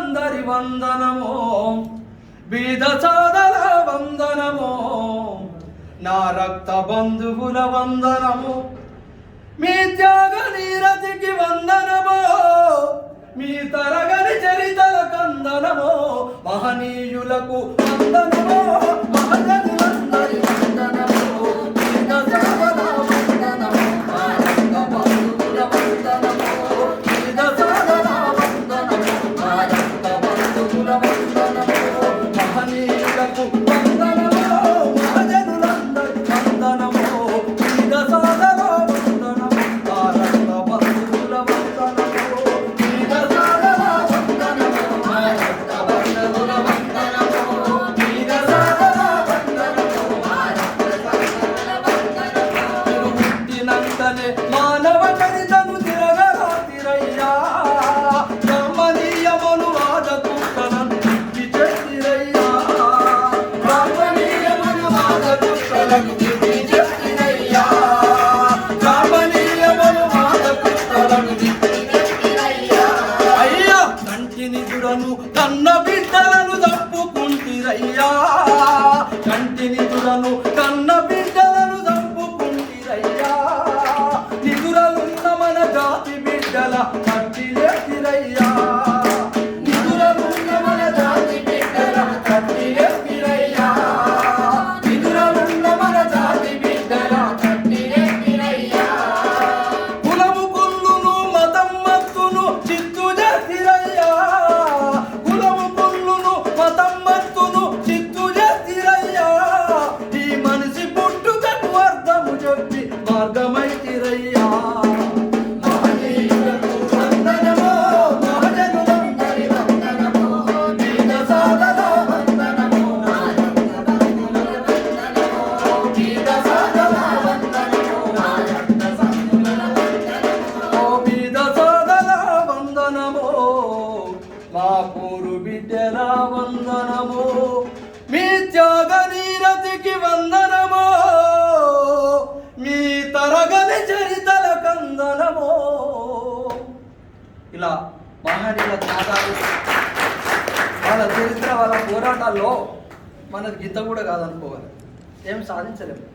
వీరులందరి వందనమో, బీద సాదల వందనమో, నా రక్త బంధువుల వందనము, మీ త్యాగ నీరతికి వందనమో, మీ తరగని చరితల కందనమో, మహనీయులకు వందనమో, మహజనులందరి వందనమో, బీద సాదల వందనమో, నా రక్త బంధువుల వందనమో, బీద సాదల వందనమో, నా రక్త బంధువుల వందనమో, మహనీయులకు వందనమో, మహజనులందరి వందనమో, బీద సాదల వందనమో, నా రక్త బంధువుల వందనమో, బీద సాదల వందనమో, నా రక్త బంధువుల వందనమో, బీద సాదల వందనమో, నా రక్త బంధువుల వందనమో. పుట్టినంతనే మానవ చరితను తిరగరాతిరయ్యా, బ్రహ్మనీయములు వాదకుక్కలను తిప్పి చెట్టిరయ్యా, బ్రహ్మనీయములు వాదకుక్కలను తిప్పి చెట్టిరయ్యా, బ్రహ్మనీయములు వాదకుక్కలను తిప్పి చెట్టిరయ్యా. అయ్యా కంటిని దుడను కన్న బిడ్డలను తప్పుకుంటిరయ్యా, కంటిని దుడను కన్న బిడ్డలను తప్పుకుంటిరయ్యా, నిదురలున్న మన జాతి బిడ్డల కట్టిలేపిరయ్యా, నిదురలున్న మన జాతి బిడ్డల కట్టిలేపిరయ్యా, నిదురలున్న మన జాతి బిడ్డల కట్టిలేపిరయ్యా. కులము కుల్లును మతం మత్తును చిత్తు చేసిరయ్యా, కులము కుల్లును మతం మత్తును చిత్తు చేసిరయ్యా, ఈ మనిషి పుట్టుకకు అర్థము చెప్పి మార్గమైతిరయ్యా. మహనీయులకు వందనమో, మహజనులందరి వందనమో, బీద సాదల వందనమో, నా రక్త బంధువుల వందనమో, బీద సాదల వందనమో, నా రక్త బంధువుల వందనమో, బీద సాదల వందనమో, మా పూరు బిడ్డల వందనమో, మీ త్యాగ నీరతికి వందనమో, మీ తరగని చరితల కందనమో. ఇలా మహనీయుల త్యాగాలు, వాళ్ళ చరిత్ర, వాళ్ళ పోరాటాల్లో మన గీత కూడా కాదనుకోవాలి, ఏం సాధించలేము.